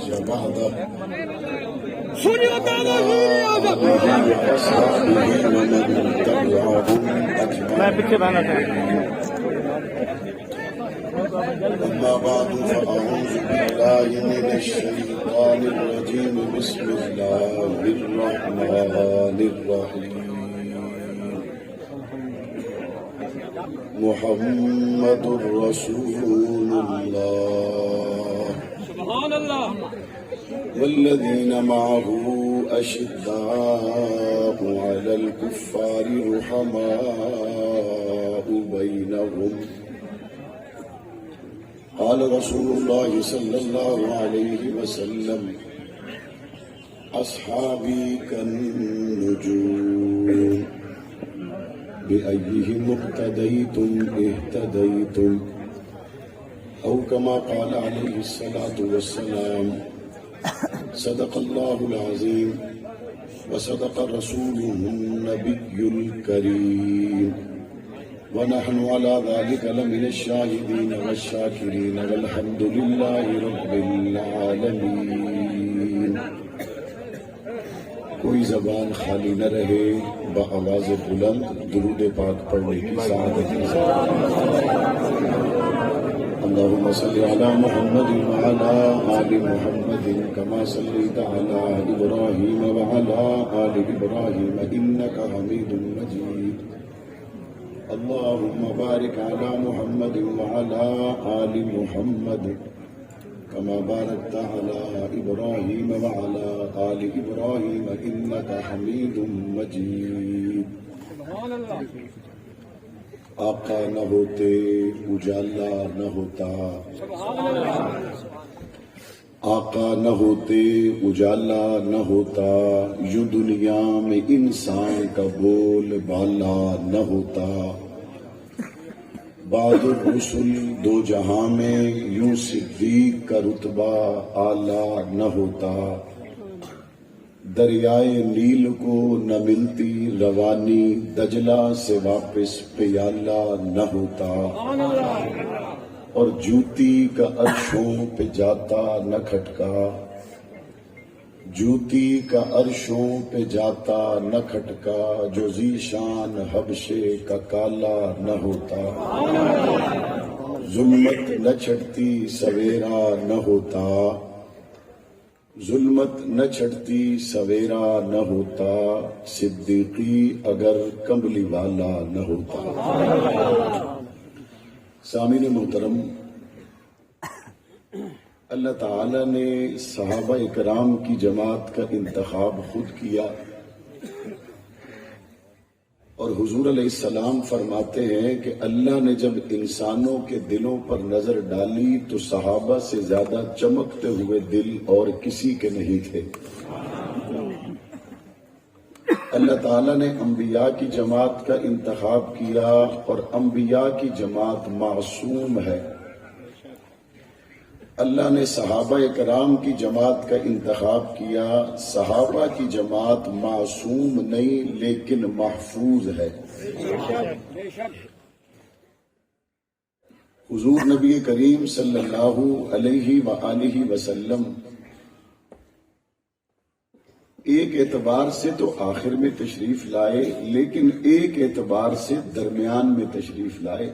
نهج بعده وأصحابه ومن تبعهم أجمعين. أما بعد فأعوذ بالله من الشيطان الرجيم. بسم الله الرحمن الرحيم. محمد رسول الله سبحان الله والذين معه أشداء على الكفار رحماء بينهم. قال رسول الله صلى الله عليه وسلم أصحابي كالنجوم بأيهم اقتديتم اهتديتم، أو كما قال عليه الصلاة والسلام. صدق الله العظيم وصدق رسوله النبي الكريم، ونحن على ذلك لمن الشاهدين والشاكرين، والحمد لله رب العالمين. کوئی زبان خالی نہ رہے بآواز بلند درود پاک پڑھنے کی سعادت کے ساتھ. اللهم صل على محمد وعلى آل محمد كما صليت على إبراهيم وعلى آل إبراهيم إنك حميد مجيد. اللهم بارك على محمد وعلى آل محمد كما باركت على إبراهيم وعلى آل إبراهيم إنك حميد مجيد. آقا نہ ہوتے اجالا نہ ہوتا، آقا نہ ہوتے اجالا نہ ہوتا، یوں دنیا میں انسان کا بول بالا نہ ہوتا. بعد الرسل دو جہاں میں یوں صدیق کا رتبہ اعلیٰ نہ ہوتا. دریائے نیل کو نہ ملتی روانی، دجلہ سے واپس پیالہ نہ ہوتا. اور جوتی کا عرشوں پہ جاتا نہ کھٹکا، جوتی کا عرشوں پہ جاتا نہ کھٹکا، جو ذیشان حبشے کا کالا نہ ہوتا. ظلمت نہ چھٹتی سویرا نہ ہوتا، ظلمت نہ چھٹتی سویرا نہ ہوتا، صدیقی اگر کملی والا نہ ہوتا. سامعین محترم، اللہ تعالی نے صحابہ اکرام کی جماعت کا انتخاب خود کیا، اور حضور علیہ السلام فرماتے ہیں کہ اللہ نے جب انسانوں کے دلوں پر نظر ڈالی تو صحابہ سے زیادہ چمکتے ہوئے دل اور کسی کے نہیں تھے. اللہ تعالیٰ نے انبیاء کی جماعت کا انتخاب کیا، اور انبیاء کی جماعت معصوم ہے. اللہ نے صحابہ اکرام کی جماعت کا انتخاب کیا. صحابہ کی جماعت معصوم نہیں لیکن محفوظ ہے. حضور نبی کریم صلی اللہ علیہ وآلہ وسلم ایک اعتبار سے تو آخر میں تشریف لائے، لیکن ایک اعتبار سے درمیان میں تشریف لائے.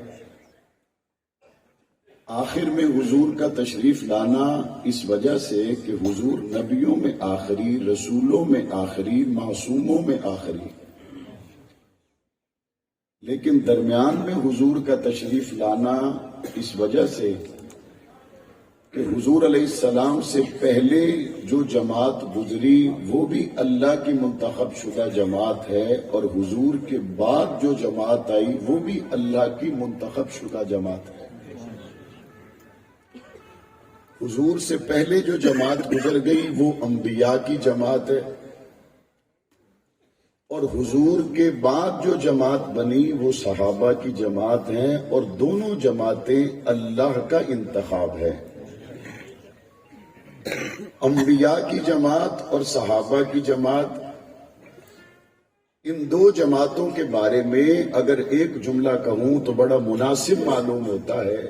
آخر میں حضور کا تشریف لانا اس وجہ سے کہ حضور نبیوں میں آخری، رسولوں میں آخری، معصوموں میں آخری. لیکن درمیان میں حضور کا تشریف لانا اس وجہ سے کہ حضور علیہ السلام سے پہلے جو جماعت گزری وہ بھی اللہ کی منتخب شدہ جماعت ہے، اور حضور کے بعد جو جماعت آئی وہ بھی اللہ کی منتخب شدہ جماعت ہے. حضور سے پہلے جو جماعت گزر گئی وہ انبیاء کی جماعت ہے، اور حضور کے بعد جو جماعت بنی وہ صحابہ کی جماعت ہیں، اور دونوں جماعتیں اللہ کا انتخاب ہے. انبیاء کی جماعت اور صحابہ کی جماعت، ان دو جماعتوں کے بارے میں اگر ایک جملہ کہوں تو بڑا مناسب معلوم ہوتا ہے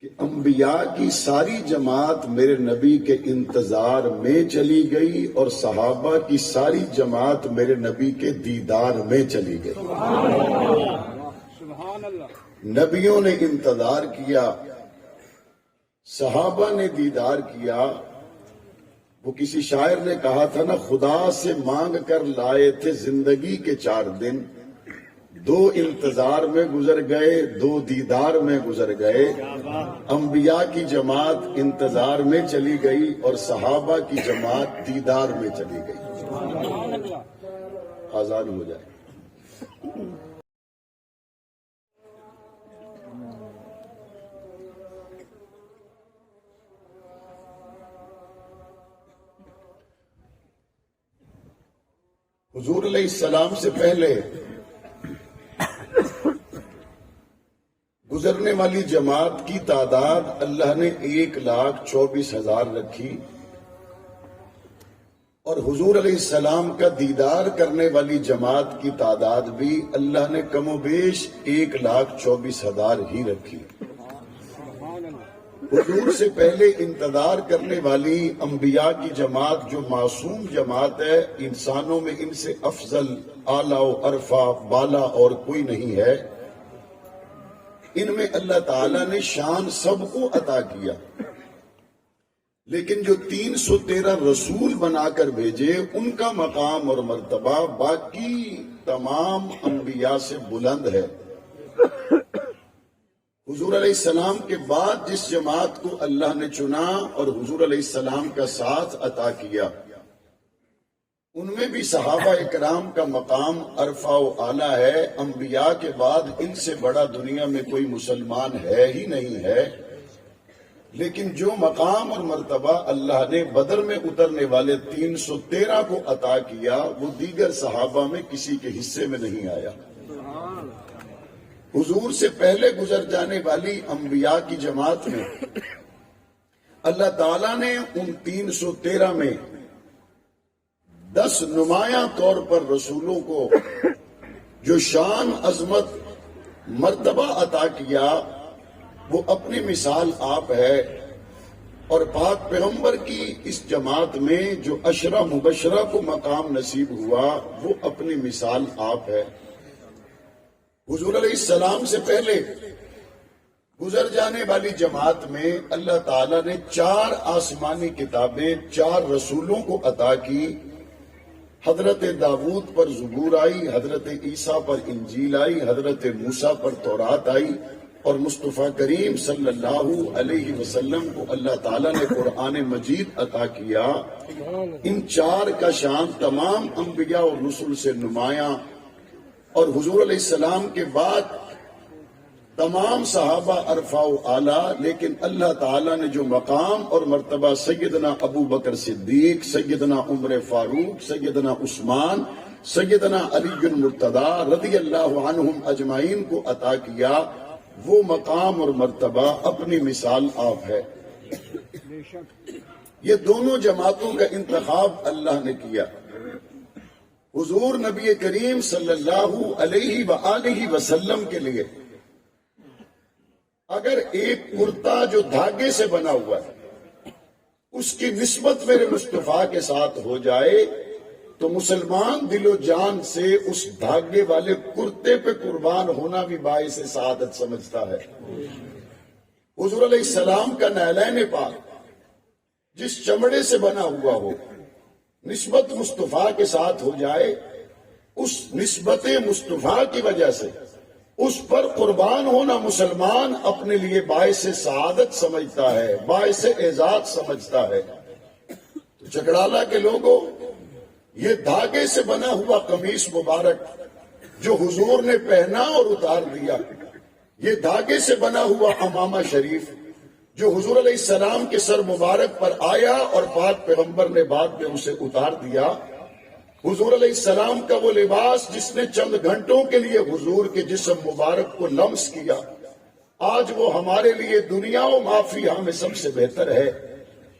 کہ انبیاء کی ساری جماعت میرے نبی کے انتظار میں چلی گئی اور صحابہ کی ساری جماعت میرے نبی کے دیدار میں چلی گئی۔ نبیوں نے انتظار کیا، صحابہ نے دیدار کیا۔ وہ کسی شاعر نے کہا تھا نا، خدا سے مانگ کر لائے تھے زندگی کے 4 دن، 2 انتظار میں گزر گئے، 2 دیدار میں گزر گئے۔ انبیاء کی جماعت انتظار میں چلی گئی اور صحابہ کی جماعت دیدار میں چلی گئی۔ آزاد ہو جائے۔ حضور علیہ السلام سے پہلے گزرنے والی جماعت کی تعداد اللہ نے 1,24,000 رکھی، اور حضور علیہ السلام کا دیدار کرنے والی جماعت کی تعداد بھی اللہ نے کم و بیش 1,24,000 ہی رکھی۔ حضور سے پہلے انتظار کرنے والی انبیاء کی جماعت جو معصوم جماعت ہے، انسانوں میں ان سے افضل، اعلیٰ و ارفع، بالا اور کوئی نہیں ہے، ان میں اللہ تعالیٰ نے شان سب کو عطا کیا، لیکن جو 313 رسول بنا کر بھیجے ان کا مقام اور مرتبہ باقی تمام انبیاء سے بلند ہے۔ حضور علیہ السلام کے بعد جس جماعت کو اللہ نے چنا اور حضور علیہ السلام کا ساتھ عطا کیا، ان میں بھی صحابہ اکرام کا مقام عرفہ و اعلیٰ ہے۔ انبیاء کے بعد ان سے بڑا دنیا میں کوئی مسلمان ہے ہی نہیں ہے، لیکن جو مقام اور مرتبہ اللہ نے بدر میں اترنے والے 313 کو عطا کیا، وہ دیگر صحابہ میں کسی کے حصے میں نہیں آیا۔ حضور سے پہلے گزر جانے والی انبیاء کی جماعت میں اللہ تعالیٰ نے ان 313 میں 10 نمایاں طور پر رسولوں کو جو شان، عظمت، مرتبہ عطا کیا، وہ اپنی مثال آپ ہے، اور پاک پیغمبر کی اس جماعت میں جو 10 مبشرہ کو مقام نصیب ہوا، وہ اپنی مثال آپ ہے۔ حضور علیہ السلام سے پہلے گزر جانے والی جماعت میں اللہ تعالیٰ نے 4 آسمانی کتابیں 4 رسولوں کو عطا کی۔ حضرت داؤد پر زبور آئی، حضرت عیسیٰ پر انجیل آئی، حضرت موسیٰ پر تورات آئی، اور مصطفیٰ کریم صلی اللہ علیہ وسلم کو اللہ تعالیٰ نے قرآن مجید عطا کیا۔ ان 4 کا شان تمام انبیاء اور رسول سے نمایاں، اور حضور علیہ السلام کے بعد تمام صحابہ عرفہ و اعلیٰ، لیکن اللہ تعالیٰ نے جو مقام اور مرتبہ سیدنا ابو بکر صدیق، سیدنا عمر فاروق، سیدنا عثمان، سیدنا علی المرتضی رضی اللہ عنہم اجمعین کو عطا کیا، وہ مقام اور مرتبہ اپنی مثال آپ ہے۔ یہ دونوں جماعتوں کا انتخاب اللہ نے کیا۔ حضور نبی کریم صلی اللہ علیہ وآلہ وسلم کے لیے اگر ایک کرتا جو دھاگے سے بنا ہوا ہے اس کی نسبت میرے مصطفیٰ کے ساتھ ہو جائے تو مسلمان دل و جان سے اس دھاگے والے کرتے پہ قربان ہونا بھی باعث سعادت سمجھتا ہے۔ حضور علیہ السلام کا نعلین پاک جس چمڑے سے بنا ہوا ہو، نسبت مصطفیٰ کے ساتھ ہو جائے، اس نسبت مصطفیٰ کی وجہ سے اس پر قربان ہونا مسلمان اپنے لیے باعث سعادت سمجھتا ہے، باعث اعزاز سمجھتا ہے۔ تو چکڑالہ کے لوگوں، یہ دھاگے سے بنا ہوا قمیص مبارک جو حضور نے پہنا اور اتار دیا، یہ دھاگے سے بنا ہوا عمامہ شریف جو حضور علیہ السلام کے سر مبارک پر آیا اور پاک پیغمبر نے بعد میں اسے اتار دیا، حضور علیہ السلام کا وہ لباس جس نے چند گھنٹوں کے لیے حضور کے جسم مبارک کو لمس کیا، آج وہ ہمارے لیے دنیا و معافیہ میں سب سے بہتر ہے۔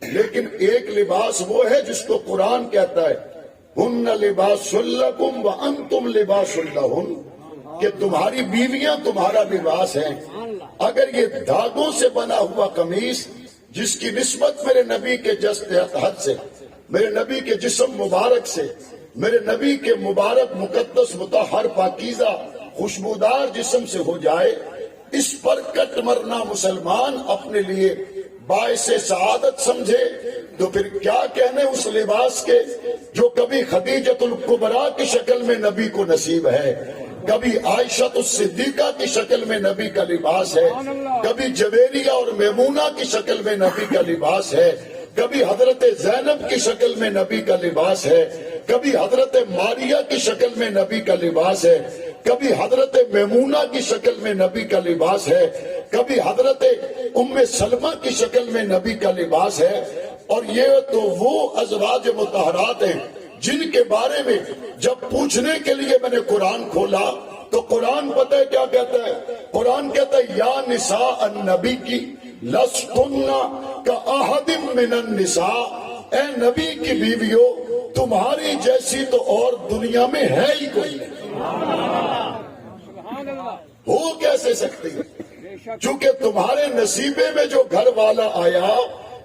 لیکن ایک لباس وہ ہے جس کو قرآن کہتا ہے، ہن لباس لکم وانتم لباس لہن، کہ تمہاری بیویاں تمہارا لباس ہیں. اگر یہ دھاگوں سے بنا ہوا قمیص جس کی نسبت میرے نبی کے جسد اطہر سے، میرے نبی کے جسم مبارک سے، میرے نبی کے مبارک مقدس مطہر پاکیزہ خوشبودار جسم سے ہو جائے، اس پر کٹ مرنا مسلمان اپنے لیے باعث سعادت سمجھے، تو پھر کیا کہنے اس لباس کے جو کبھی خدیجۃ الکبریٰ کی شکل میں نبی کو نصیب ہے، کبھی عائشہ الصدیقہ کی شکل میں نبی کا لباس ہے، کبھی جویریہ اور میمونہ کی شکل میں نبی کا لباس ہے، کبھی حضرت زینب کی شکل میں نبی کا لباس ہے، کبھی حضرت ماریہ کی شکل میں نبی کا لباس ہے، کبھی حضرت میمونہ کی شکل میں نبی کا لباس ہے، کبھی حضرت ام سلمہ کی شکل میں نبی کا لباس ہے. اور یہ تو وہ ازواج مطہرات ہیں جن کے بارے میں جب پوچھنے کے لیے میں نے قرآن کھولا تو قرآن پتہ ہے کیا کہتا ہے؟ قرآن کہتا ہے یا نساء النبی کی لستن کاحد من النساء، اے نبی کی بیویوں تمہاری جیسی تو اور دنیا میں ہے ہی کوئی نہیں. ہو کیسے سکتی ہے؟ چونکہ تمہارے نصیبے میں جو گھر والا آیا،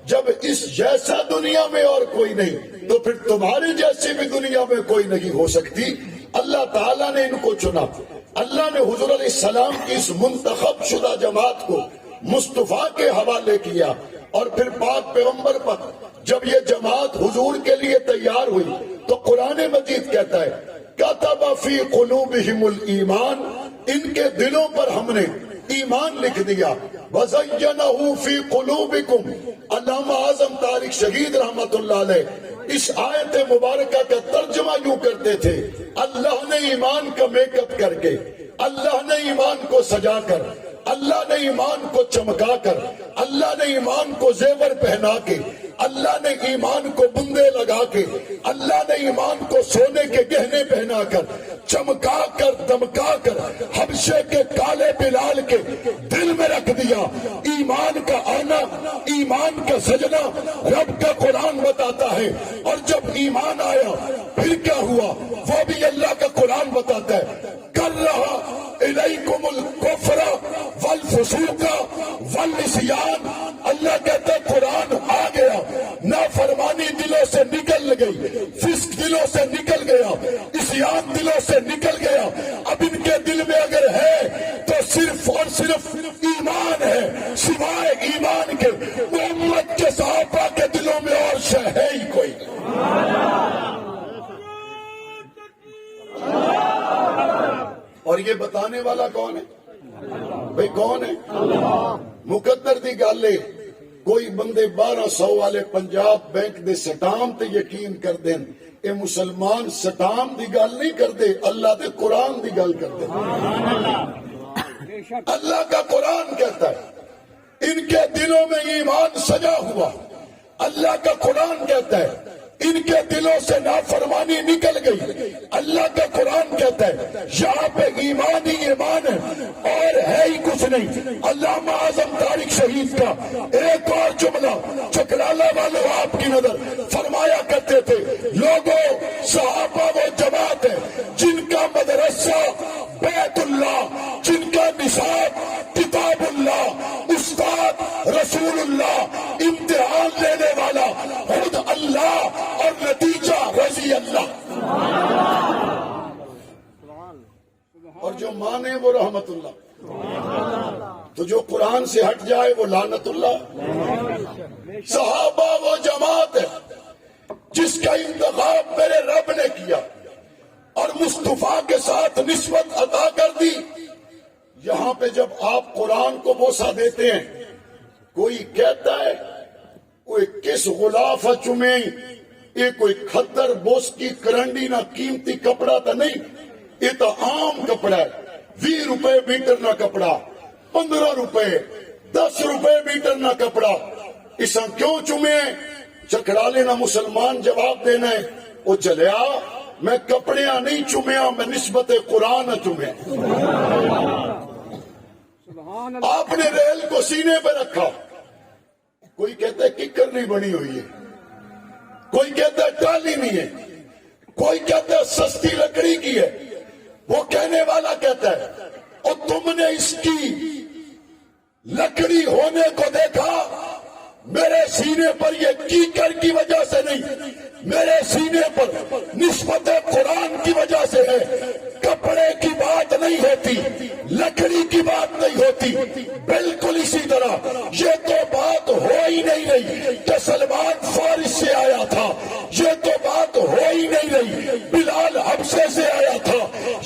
جب اس جیسا دنیا میں اور کوئی نہیں تو پھر تمہاری جیسی بھی دنیا میں کوئی نہیں ہو سکتی. اللہ تعالیٰ نے ان کو چنا. اللہ نے حضور علیہ السلام کی اس منتخب شدہ جماعت کو مصطفیٰ کے حوالے کیا، اور پھر پاک پیغمبر پر جب یہ جماعت حضور کے لیے تیار ہوئی تو قرآن مجید کہتا ہے کتب فی قلوبہم الایمان، ان کے دلوں پر ہم نے ایمان لکھ دیا. وَزَيَّنَهُ فِي قُلُوبِكُمْ، علامہ اعظم طارق شہید رحمت اللہ علیہ اس آیت مبارکہ کا ترجمہ یوں کرتے تھے، اللہ نے ایمان کا میک اپ کر کے، اللہ نے ایمان کو سجا کر، اللہ نے ایمان کو چمکا کر، اللہ نے ایمان کو زیور پہنا کے، اللہ نے ایمان کو بندے لگا کے، اللہ نے ایمان کو سونے کے گہنے پہنا کر، چمکا کر دمکا کر حبشے کے کالے بلال کے دل میں رکھ دیا. ایمان کا آنا، ایمان کا سجنا رب کا قرآن بتاتا ہے. اور جب ایمان آیا پھر کیا ہوا وہ بھی اللہ کا قرآن بتاتا ہے. کر رہا الیکم الکفر والفسوق والعصیان، اللہ کہتا ہے قرآن آ گیا، نافرمانی دلوں سے نکل گئی، فسق دلوں سے نکل گیا، عصیان دلوں سے نکل گیا. اب ان کے دل میں اگر ہے تو صرف اور صرف ایمان ہے، سوائے ایمان کے محمد کے صحابہ کے دلوں میں اور شے ہے ہی کوئی. اور یہ بتانے والا کون ہے بھئی؟ کون ہے؟ مقدر دی گل ہے کوئی بندے 1200 والے پنجاب بینک دے سٹام تے یقین کر دیں، اے مسلمان سٹام دی گل نہیں کردے، اللہ دے قرآن دی گل کردے. اللہ کا قرآن کہتا ہے ان کے دلوں میں ایمان سجا ہوا. اللہ کا قرآن کہتا ہے ان کے دلوں سے نافرمانی نکل گئی. اللہ کا قرآن کہتا ہے یہاں پہ ایمان ہی ایمان ہے اور ہے ہی کچھ نہیں. علامہ اعظم طارق شہید کا ایک اور جملہ چکرالا والوں آپ کی نظر فرمایا کرتے تھے، لوگوں صحابہ وہ جماعت ہے جن کا مدرسہ بیت اللہ، جن کا نصاب کتاب اللہ، استاد رسول اللہ، امتحان لینے والا خود اللہ اور نتیجہ رضی اللہ. اور جو مانے وہ رحمت اللہ، تو جو قرآن سے ہٹ جائے وہ لعنت اللہ. صحابہ وہ جماعت ہے جس کا انتخاب میرے رب نے کیا اور مصطفیٰ کے ساتھ نسبت عطا کر دی. یہاں پہ جب آپ قرآن کو بوسہ دیتے ہیں، کوئی کہتا ہے کوئی کس غلاف چمیں، یہ کوئی کھدر بوس کی کرنڈی نہ قیمتی کپڑا تا نہیں، یہ تو عام کپڑا ہے. 20 روپے میٹر نہ کپڑا، 15 روپے 10 روپے میٹر نہ کپڑا، اساں کیوں چمیں؟ چکڑا لینا مسلمان جواب دینا ہے وہ چلیا میں کپڑیاں نہیں چومیا، میں نسبت قرآن چومیا. آپ نے ریل کو سینے پہ رکھا، کوئی کہتا ہے ککر نہیں بنی ہوئی ہے، کوئی کہتا ہے ٹالی نہیں ہے، کوئی کہتا ہے سستی لکڑی کی ہے. وہ کہنے والا کہتا ہے اور تم نے اس کی لکڑی ہونے کو دیکھا، میرے سینے پر یہ کیکر کی وجہ سے نہیں، میرے سینے پر نسبت قرآن کی وجہ سے ہے۔ کپڑے کی بات نہیں ہوتی، لکڑی کی بات نہیں ہوتی۔ بالکل اسی طرح یہ تو بات ہو ہی نہیں رہی کہ سلمان فارس سے آیا تھا، یہ تو بات ہو ہی نہیں رہی بلال حبشے سے آیا تھا،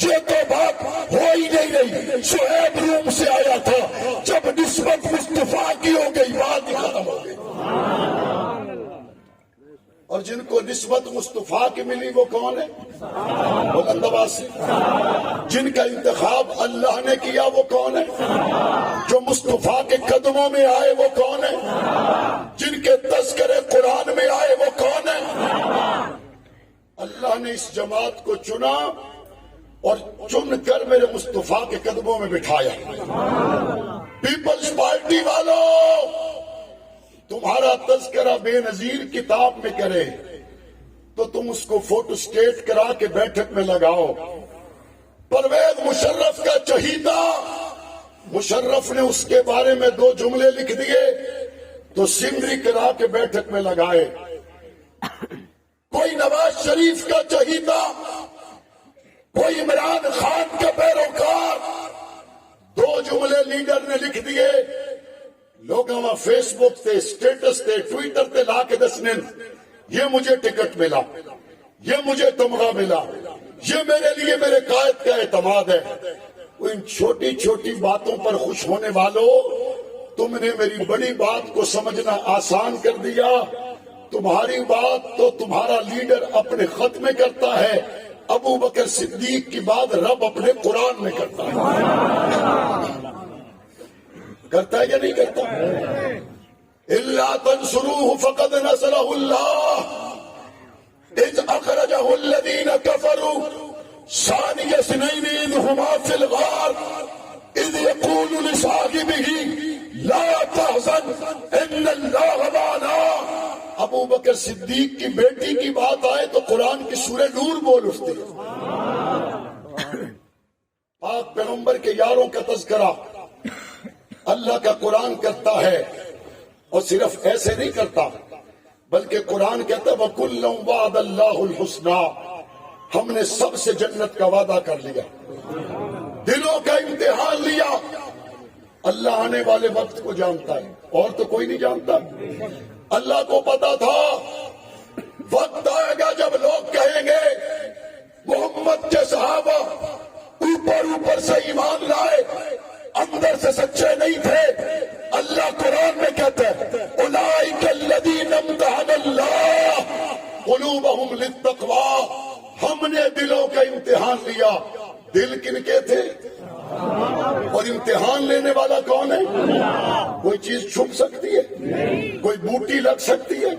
یہ تو بات ہو ہی نہیں رہی شعیب روم سے آیا تھا۔ جب نسبت مصطفیٰ کی ہو گئی بات ہی ختم ہو گئی۔ اور جن کو نسبت مصطفیٰ کی ملی وہ کون ہے؟ بلند آواز سے۔ جن کا انتخاب اللہ نے کیا وہ کون ہے؟ جو مصطفیٰ کے قدموں میں آئے وہ کون ہے؟ جن کے تذکرے قرآن میں آئے وہ کون ہے؟ اللہ نے اس جماعت کو چنا اور چن کر میرے مصطفیٰ کے قدموں میں بٹھایا۔ پیپلز پارٹی والوں، تمہارا تذکرہ بے نظیر کتاب میں کرے تو تم اس کو فوٹو سٹیٹ کرا کے بیٹھک میں لگاؤ۔ پرویز مشرف کا چہیتا، مشرف نے اس کے بارے میں 2 جملے لکھ دیے تو سمری کرا کے بیٹھک میں لگائے۔ کوئی نواز شریف کا چہیتا، کوئی عمران خان کا پیروکار، 2 جملے لیڈر نے لکھ دیے، لوگاں فیس بک تے سٹیٹس تے ٹویٹر تے لا کے دسنے یہ مجھے ٹکٹ ملا، یہ مجھے تمغہ ملا، یہ میرے لیے میرے قائد کا اعتماد ہے۔ ان چھوٹی چھوٹی باتوں پر خوش ہونے والوں، تم نے میری بڑی بات کو سمجھنا آسان کر دیا۔ تمہاری بات تو تمہارا لیڈر اپنے خط میں کرتا ہے، ابو بکر صدیق کی بات رب اپنے قرآن میں کرتا ہے۔ کرتا ہے یا نہیں کرتا؟ الا تنصروه فقد نصره الله اذ اخرجه الذين كفروا ثاني اثنين اذ هما في الغار اذ يقول لصاحبه لا تحزن ان الله معنا۔ ابو بکر صدیق کی بیٹی کی بات آئے تو قرآن کی سورہ نور بول اٹھتی ہے۔ پاک پیغمبر کے یاروں کا تذکرہ اللہ کا قرآن کرتا ہے، اور صرف ایسے نہیں کرتا بلکہ قرآن کہتا ہے وَكُلًّا وَعَدَ اللَّهُ الْحُسْنَى، ہم نے سب سے جنت کا وعدہ کر لیا، دلوں کا امتحان لیا۔ اللہ آنے والے وقت کو جانتا ہے اور تو کوئی نہیں جانتا۔ اللہ کو پتا تھا وقت آئے گا جب لوگ کہیں گے محمد کے صحابہ اوپر سے ایمان لائے، اندر سے سچے نہیں تھے۔ اللہ قرآن میں کہتا ہے اولئک الذین امتحن اللہ قلوبہم للتقوی، ہم نے دلوں کا امتحان لیا۔ دل کن کے تھے؟ اور امتحان لینے والا کون ہے؟ کوئی چیز چھپ سکتی ہے؟ کوئی بوٹی لگ سکتی ہے؟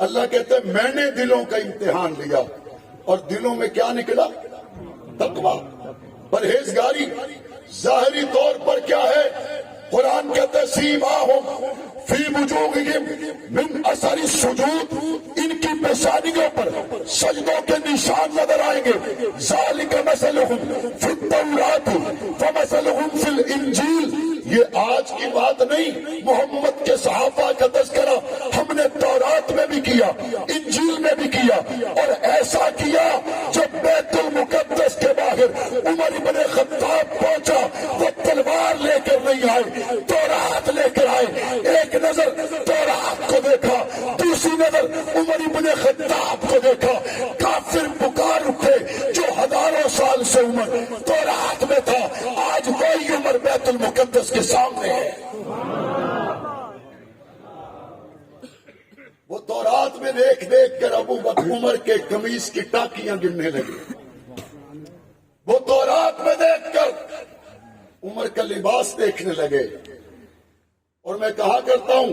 اللہ کہتا ہے میں نے دلوں کا امتحان لیا، اور دلوں میں کیا نکلا؟ تقوی، پرہیزگاری۔ ظاہری طور پر کیا ہے؟ قرآن کہتا ہے سیماہم فی وجوہہم من اثر السجود، ان کی پیشانیوں پر سجدوں کے نشان نظر آئیں گے۔ ذالک مثلہم فی التوراۃ ومثلہم فی الانجیل، یہ آج کی بات نہیں، محمد کے صحابہ کا تذکرہ ہم نے تورات میں بھی کیا، انجیل میں بھی کیا، اور ایسا کیا جب بیت المقدس کے باہر عمر بن خطاب پہنچا، وہ تلوار لے کر نہیں آئے، تورات لے کر آئے۔ ایک نظر تورات کو دیکھا، دوسری نظر عمر بن خطاب کو دیکھا، کافر پکار اٹھے جو ہزاروں سال سے عمر تورات میں تھا، آج وہی عمر بیت المقدس کے سامنے ہے۔ وہ تورات میں دیکھ دیکھ کر ابو بکر عمر کے قمیص کی ٹاکیاں گننے لگے، وہ تورات میں دیکھ کر عمر کا لباس دیکھنے لگے۔ اور میں کہا کرتا ہوں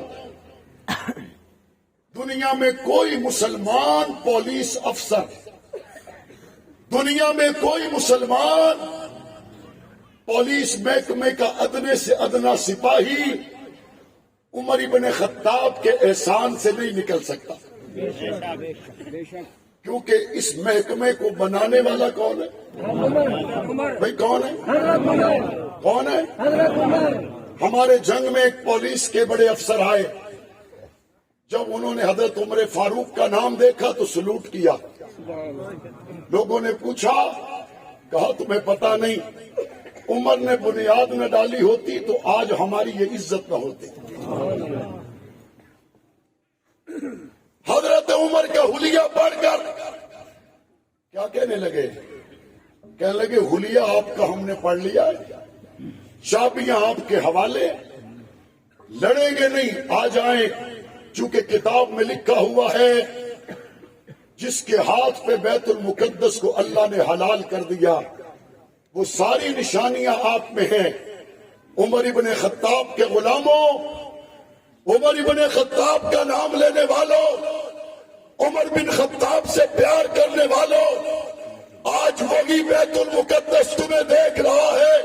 دنیا میں کوئی مسلمان پولیس افسر، دنیا میں کوئی مسلمان پولیس محکمے کا ادنے سے ادنا سپاہی عمر بن خطاب کے احسان سے نہیں نکل سکتا، کیونکہ اس محکمے کو بنانے والا کون ہے؟ بھائی کون ہے؟ کون ہے؟ ہمارے جنگ میں ایک پولیس کے بڑے افسر آئے، جب انہوں نے حضرت عمر فاروق کا نام دیکھا تو سلوٹ کیا۔ لوگوں نے پوچھا، کہا تمہیں پتا نہیں عمر نے بنیاد نہ ڈالی ہوتی تو آج ہماری یہ عزت نہ ہوتی۔ حضرت عمر کا حلیہ پڑھ کر کیا کہنے لگے؟ کہنے لگے حلیہ آپ کا ہم نے پڑھ لیا ہے، چابیاں آپ کے حوالے، لڑیں گے نہیں، آ جائیں، چونکہ کتاب میں لکھا ہوا ہے جس کے ہاتھ پہ بیت المقدس کو اللہ نے حلال کر دیا، وہ ساری نشانیاں آپ میں ہیں۔ عمر ابن خطاب کے غلاموں، عمر ابن خطاب کا نام لینے والوں، عمر بن خطاب سے پیار کرنے والوں، آج وہی بیت المقدس تمہیں دیکھ رہا ہے،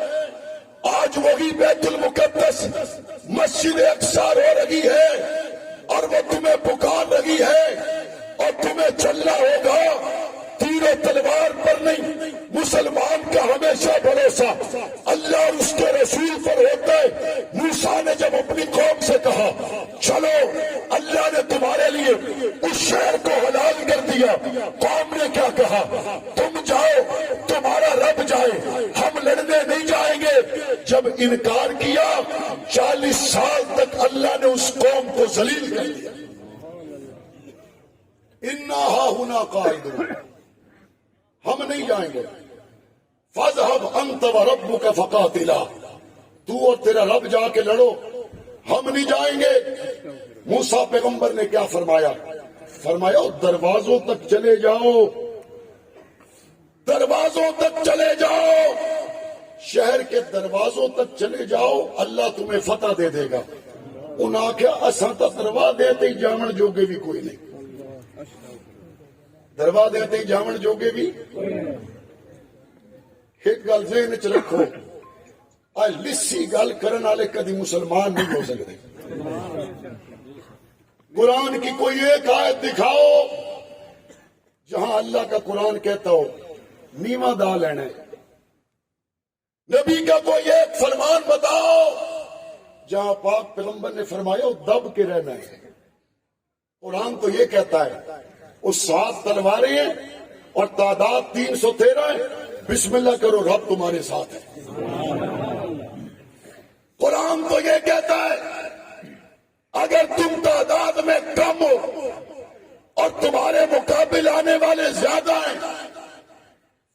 آج وہی بیت المقدس مسجد اقصی ہو رہی ہے اور وہ تمہیں پکار رہی ہے اور تمہیں چلنا ہوگا۔ تیر و تلوار پر نہیں، مسلمان کا ہمیشہ بھروسہ اللہ اور اس کے رسول پر ہوتا ہے۔ موسیٰ نے جب اپنی قوم سے کہا چلو اللہ نے تمہارے لیے اس شہر کو حلال کر دیا، قوم نے کیا کہا؟ تم جاؤ، تمہارا رب جائے، ہم لڑنے نہیں جائیں گے۔ جب انکار کیا 40 سال تک اللہ نے اس قوم کو ذلیل کر دیا۔ اِنَّا هَاهُنَا قَاعِدُونَ، ہم نہیں جائیں گے۔ فَاذْهَبْ أَنْتَ وَرَبُّكَ فَقَاتِلَا، تو اور تیرا رب جا کے لڑو، ہم نہیں جائیں گے۔ موسیٰ پیغمبر نے کیا فرمایا؟ فرمایا دروازوں تک چلے جاؤ، دروازوں تک چلے جاؤ، شہر کے دروازوں تک چلے جاؤ، اللہ تمہیں فتح دے دے گا۔ انہاں کیا اساں تا دروازے دیتے ہی جامن جوگے بھی کوئی نہیں، دروازے دیتے ہی جامن جوگے بھی۔ ایک گل ذہن چ رکھو، لسی گل کرن والے کدی مسلمان نہیں ہو سکتے۔ قرآن کی کوئی ایک آیت دکھاؤ جہاں اللہ کا قرآن کہتا ہو نیواں دا لینا ہے، نبی کا کوئی ایک فرمان بتاؤ جہاں پاک پیغمبر نے فرمایا دب کے رہنا ہے۔ قرآن تو یہ کہتا ہے وہ 7 تلواریں ہیں اور تعداد 313 ہے، بسم اللہ کرو رب تمہارے ساتھ ہے۔ قرآن تو یہ کہتا ہے اگر تم تعداد میں کم ہو اور تمہارے مقابل آنے والے زیادہ ہیں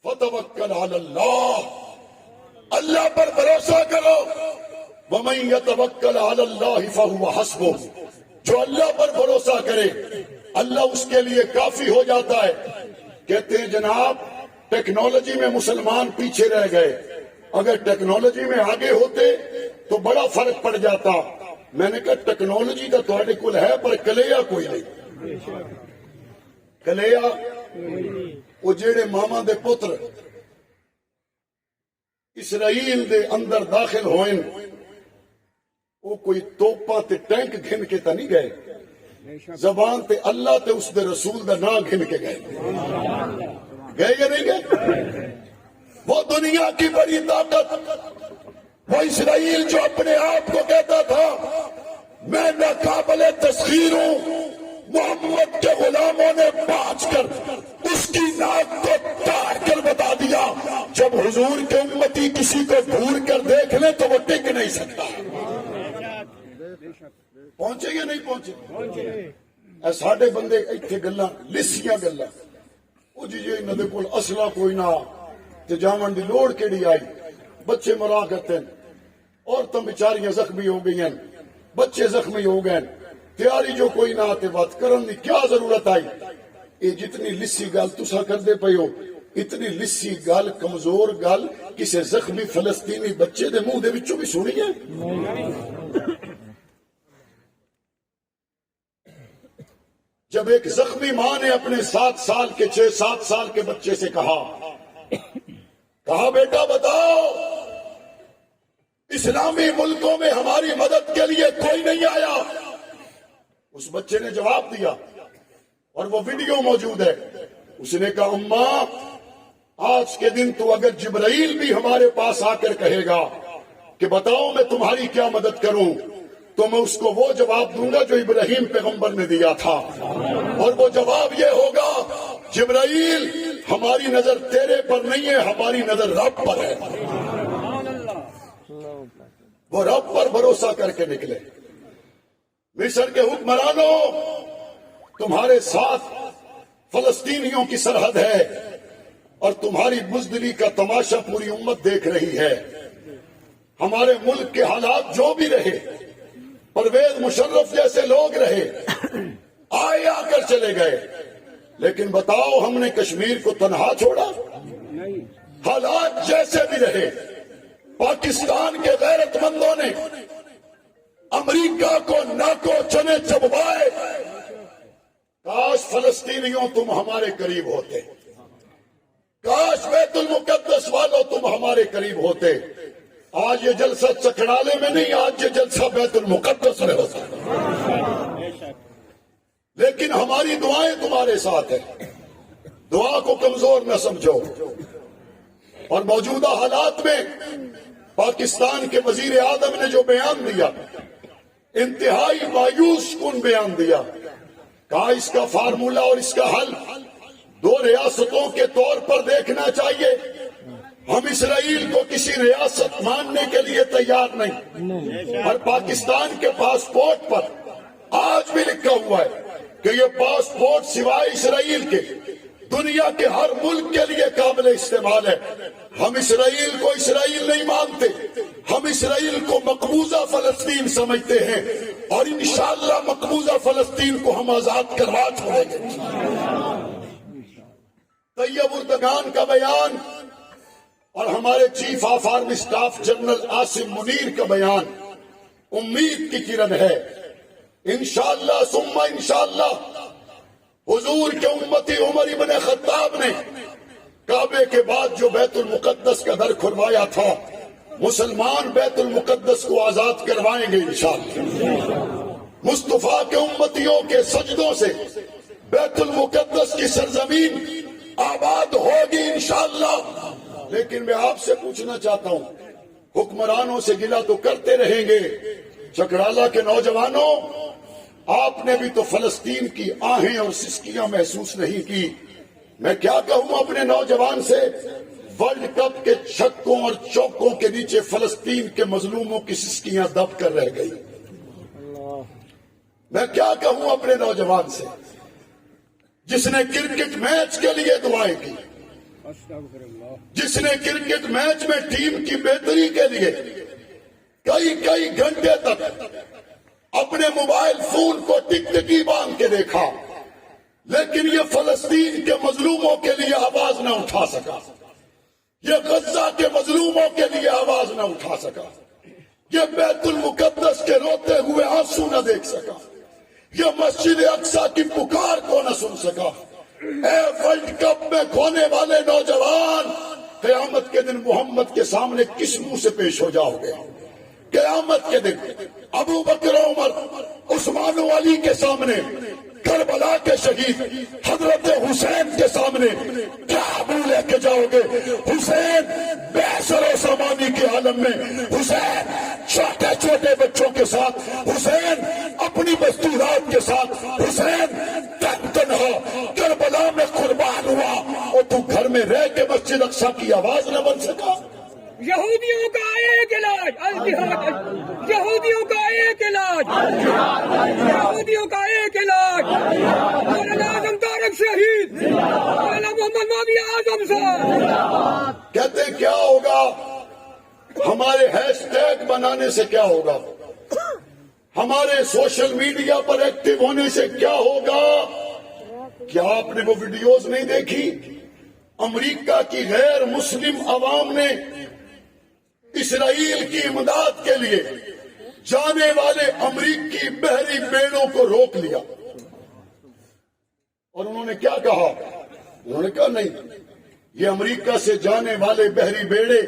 فتوکل علی اللہ، اللہ پر بھروسہ کرو۔ وَمَن يَتَوَكَّلْ عَلَى اللَّهِ فَهُوَ حَسْبُهُ، جو اللہ پر بھروسہ کرے اللہ اس کے لیے کافی ہو جاتا ہے۔ کہتے ہیں جناب ٹیکنالوجی میں مسلمان پیچھے رہ گئے، اگر ٹیکنالوجی میں آگے ہوتے تو بڑا فرق پڑ جاتا۔ میں نے کہا ٹیکنالوجی کا تھوڑے کول ہے پر کلیا کوئی نہیں۔ کلیا وہ جڑے ماما دے پتر اسرائیل دے اندر داخل ہوئے وہ کوئی توپاں تے ٹینک گھن کے تا نہیں گئے، زبان تے اللہ تے اس دے رسول دا نام گھن کے گئے۔ گئے یا نہیں گئے؟ وہ دنیا کی بڑی طاقت، وہ اسرائیل جو اپنے آپ کو کہتا تھا میں ناقابل تسخیر ہوں، محمد کے غلاموں نے پانچ کر اس کی ناک کو کاٹ کر بتا دیا جب حضور کے امتی کسی کو گھور کر دیکھ لیں تو وہ ٹک نہیں سکتا۔ پہنچے یا نہیں پہنچے؟ ساڈے بندے ایتھے گلاں لسیاں گلاں وہ جی انہاں دے کول اسلحہ کوئی نہ تے جاون دی لوڑ کیڑی آئی، بچے مرا کرتے ہیں، عورتیں بیچاریاں زخمی ہو گئی ہیں، بچے زخمی ہو گئے، تیاری جو کوئی نہ آتے بات کرن دی کیا ضرورت آئی؟ یہ جتنی لسی گل تسا کردے پئے ہو اتنی لسی گل کمزور گل کسے زخمی فلسطینی بچے دے منہ دے وچوں بھی سنی ہے؟ جب ایک زخمی ماں نے اپنے 7 سال کے 6-7 سال کے بچے سے کہا بیٹا بتاؤ اسلامی ملکوں میں ہماری مدد کے لیے کوئی نہیں آیا، اس بچے نے جواب دیا اور وہ ویڈیو موجود ہے، اس نے کہا اماں آج کے دن تو اگر جبرائیل بھی ہمارے پاس آ کر کہے گا کہ بتاؤ میں تمہاری کیا مدد کروں تو میں اس کو وہ جواب دوں گا جو ابراہیم پیغمبر نے دیا تھا، اور وہ جواب یہ ہوگا جبرائیل ہماری نظر تیرے پر نہیں ہے، ہماری نظر رب پر ہے۔ وہ رب پر بھروسہ کر کے نکلے۔ مصر کے حکمرانوں تمہارے ساتھ فلسطینیوں کی سرحد ہے اور تمہاری بزدلی کا تماشا پوری امت دیکھ رہی ہے۔ ہمارے ملک کے حالات جو بھی رہے، پرویز مشرف جیسے لوگ رہے، آئے آ کر چلے گئے، لیکن بتاؤ ہم نے کشمیر کو تنہا چھوڑا؟ حالات جیسے بھی رہے، پاکستان کے غیرت مندوں نے امریکہ کو ناکو چنے چبوائے۔ کاش فلسطینیوں تم ہمارے قریب ہوتے، کاش بیت المقدس والوں تم ہمارے قریب ہوتے۔ آج یہ جلسہ چکڑالے میں نہیں، آج یہ جلسہ بیت المقدس میں ہوتا ہے، لیکن ہماری دعائیں تمہارے ساتھ ہیں۔ دعا کو کمزور نہ سمجھو۔ اور موجودہ حالات میں پاکستان کے وزیر اعظم نے جو بیان دیا، انتہائی مایوس کن بیان دیا، کہا اس کا فارمولہ اور اس کا حل دو ریاستوں کے طور پر دیکھنا چاہیے۔ ہم اسرائیل کو کسی ریاست ماننے کے لیے تیار نہیں، اور پاکستان کے پاسپورٹ پر آج بھی لکھا ہوا ہے کہ یہ پاسپورٹ سوائے اسرائیل کے دنیا کے ہر ملک کے لیے قابل استعمال ہے۔ ہم اسرائیل کو اسرائیل نہیں مانتے، ہم اسرائیل کو مقبوضہ فلسطین سمجھتے ہیں، اور انشاءاللہ مقبوضہ فلسطین کو ہم آزاد کروا چھوڑیں گے۔ طیب اردگان کا بیان اور ہمارے chief of army staff general Asim Munir کا بیان امید کی کرن ہے۔ انشاءاللہ ثم انشاءاللہ حضور کے امتی عمر ابن خطاب نے کعبے کے بعد جو بیت المقدس کا در کھلوایا تھا، مسلمان بیت المقدس کو آزاد کروائیں گے انشاءاللہ۔ مصطفیٰ کے امتیوں کے سجدوں سے بیت المقدس کی سرزمین آباد ہوگی انشاءاللہ۔ لیکن میں آپ سے پوچھنا چاہتا ہوں، حکمرانوں سے گلہ تو کرتے رہیں گے، چکرالا کے نوجوانوں آپ نے بھی تو فلسطین کی آہیں اور سسکیاں محسوس نہیں کی۔ میں کیا کہوں اپنے نوجوان سے؟ ورلڈ کپ کے چھکوں اور چوکوں کے نیچے فلسطین کے مظلوموں کی سسکیاں دب کر رہ گئی۔ میں کیا کہوں اپنے نوجوان سے جس نے کرکٹ میچ کے لیے دعائیں کی، جس نے کرکٹ میچ میں ٹیم کی بہتری کے لیے کئی گھنٹے تک اپنے موبائل فون کو ٹک ٹکی باندھ کے دیکھا، لیکن یہ فلسطین کے مظلوموں کے لیے آواز نہ اٹھا سکا، یہ غزہ کے مظلوموں کے لیے آواز نہ اٹھا سکا، یہ بیت المقدس کے روتے ہوئے آنسو نہ دیکھ سکا، یہ مسجد اقصی کی پکار کو نہ سن سکا۔ اے ورلڈ کپ میں کھونے والے نوجوان، قیامت کے دن محمد کے سامنے کس منہ سے پیش ہو جاؤ گے؟ قیامت کے دن ابو بکر عمر عثمان و علی کے سامنے، کربلا کے شہید حضرت حسین کے سامنے کیا منہ لے کے جاؤ گے؟ حسین بے سر و سامانی کے عالم میں، حسین چھوٹے چھوٹے بچوں کے ساتھ، حسین اپنی مستورات کے ساتھ، حسین تنہا کربلا میں قربان ہوا، اور تو گھر میں رہ کے مسجد اقصی کی آواز نہ بن سکا۔ یہودیوں کا ایک علاج الجہاد، یہودیوں کا ایک علاج، یہودیوں کا ایک علاج، مولانا اعظم طارق شہید، مولانا محمد ماوی اعظم صاحب کہتے ہیں کیا ہوگا ہمارے ہیش ٹیگ بنانے سے؟ کیا ہوگا ہمارے سوشل میڈیا پر ایکٹیو ہونے سے؟ کیا ہوگا؟ کیا آپ نے وہ ویڈیوز نہیں دیکھی؟ امریکہ کی غیر مسلم عوام نے اسرائیل کی امداد کے لیے جانے والے امریکی بحری بیڑوں کو روک لیا، اور انہوں نے کیا کہا؟ انہوں نے کہا نہیں، یہ امریکہ سے جانے والے بحری بیڑے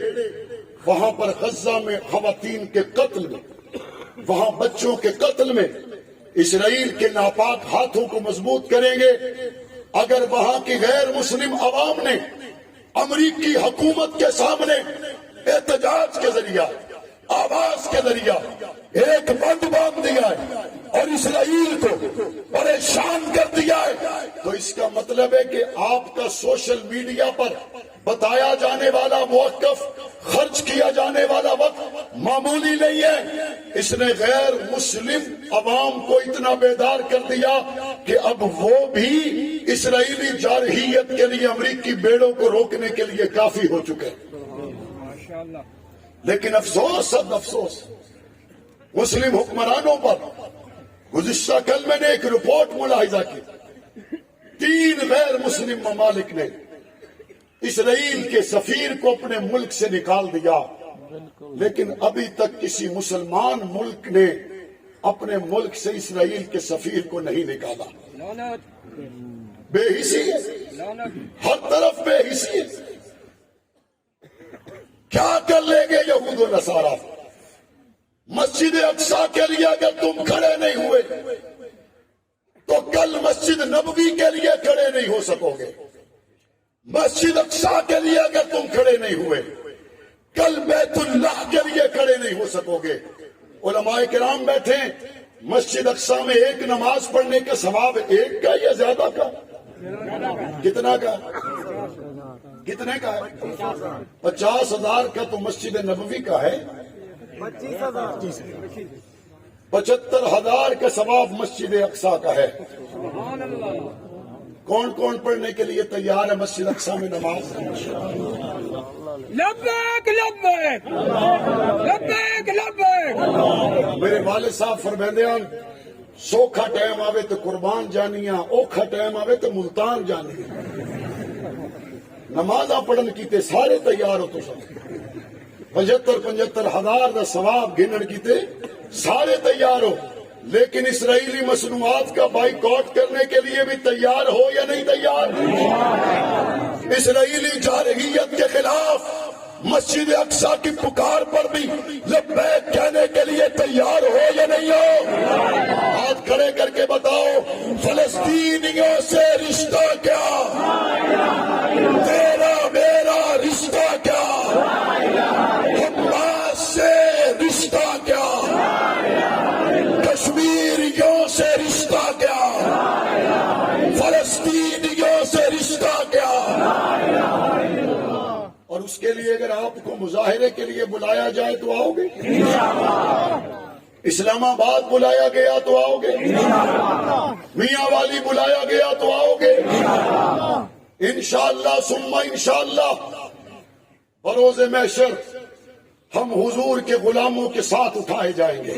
وہاں پر غزہ میں خواتین کے قتل میں، وہاں بچوں کے قتل میں اسرائیل کے ناپاک ہاتھوں کو مضبوط کریں گے، اگر وہاں کی غیر مسلم عوام نے امریکی حکومت کے سامنے احتجاج کے ذریعہ، آواز کے ذریعہ ایک بند باندھ دیا ہے اور اسرائیل کو پریشان کر دیا ہے، تو اس کا مطلب ہے کہ آپ کا سوشل میڈیا پر بتایا جانے والا موقف، خرچ کیا جانے والا وقت معمولی نہیں ہے۔ اس نے غیر مسلم عوام کو اتنا بیدار کر دیا کہ اب وہ بھی اسرائیلی جارحیت کے لیے امریکی بیڑوں کو روکنے کے لیے کافی ہو چکے۔ لیکن افسوس، سب افسوس مسلم حکمرانوں پر۔ گزشتہ کل میں نے ایک رپورٹ ملاحظہ کی، 3 غیر مسلم ممالک نے اسرائیل کے سفیر کو اپنے ملک سے نکال دیا، لیکن ابھی تک کسی مسلمان ملک نے اپنے ملک سے اسرائیل کے سفیر کو نہیں نکالا۔ بے حسی ہے، ہر طرف بے حسی ہے۔ کیا کر لیں گے یہود و نصارہ؟ مسجد اقصی کے لیے اگر تم کھڑے نہیں ہوئے تو کل مسجد نبوی کے لیے کھڑے نہیں ہو سکو گے۔ مسجد اقصی کے لیے اگر تم کھڑے نہیں ہوئے کل بیت اللہ کے لیے کھڑے نہیں ہو سکو گے۔ علماء کرام بیٹھے، مسجد اقصی میں ایک نماز پڑھنے کا ثواب ایک کا یا زیادہ کا؟ کتنا کا؟ کتنے کا ہے؟ 50,000 کا تو مسجد نبوی کا ہے، 75,000 کا ثواب مسجد اقصی کا ہے۔ کون کون پڑھنے کے لیے تیار ہے مسجد اقصی میں نماز؟ لبیک لبیک لبیک لبیک۔ میرے والد صاحب فرمیندیاں، سوکھا ٹائم آوے تو قربان جانیاں، اوکھا ٹائم آوے تو ملتان جانیاں۔ نمازاں پڑھن کیتے سارے تیار ہو تو سب، 75,000 دا ثواب گنن کیتے سارے تیار ہو، لیکن اسرائیلی مصنوعات کا بائیکاٹ کرنے کے لیے بھی تیار ہو یا نہیں تیار؟ اسرائیلی جارحیت کے خلاف مسجد اقصی کی پکار پر بھی لبیک کہنے کے لیے تیار ہو یا نہیں ہو؟ ہاتھ کھڑے کر کے بتاؤ، فلسطینیوں سے رشتہ کیا؟ تیرا میرا رشتہ کیا؟ حماس سے رشتہ کیا؟ کشمیریوں سے رشتہ کیا؟ فلسطینیوں سے رشتہ کیا؟ اور اس کے لیے اگر آپ کو مظاہرے کے لیے بلایا جائے تو آؤ گے؟ اسلام آباد بلایا گیا تو آؤ گے؟ میاں والی بلایا گیا تو آؤ گے؟ انشاءاللہ ثم انشاءاللہ بروز محشر ہم حضور کے غلاموں کے ساتھ اٹھائے جائیں گے۔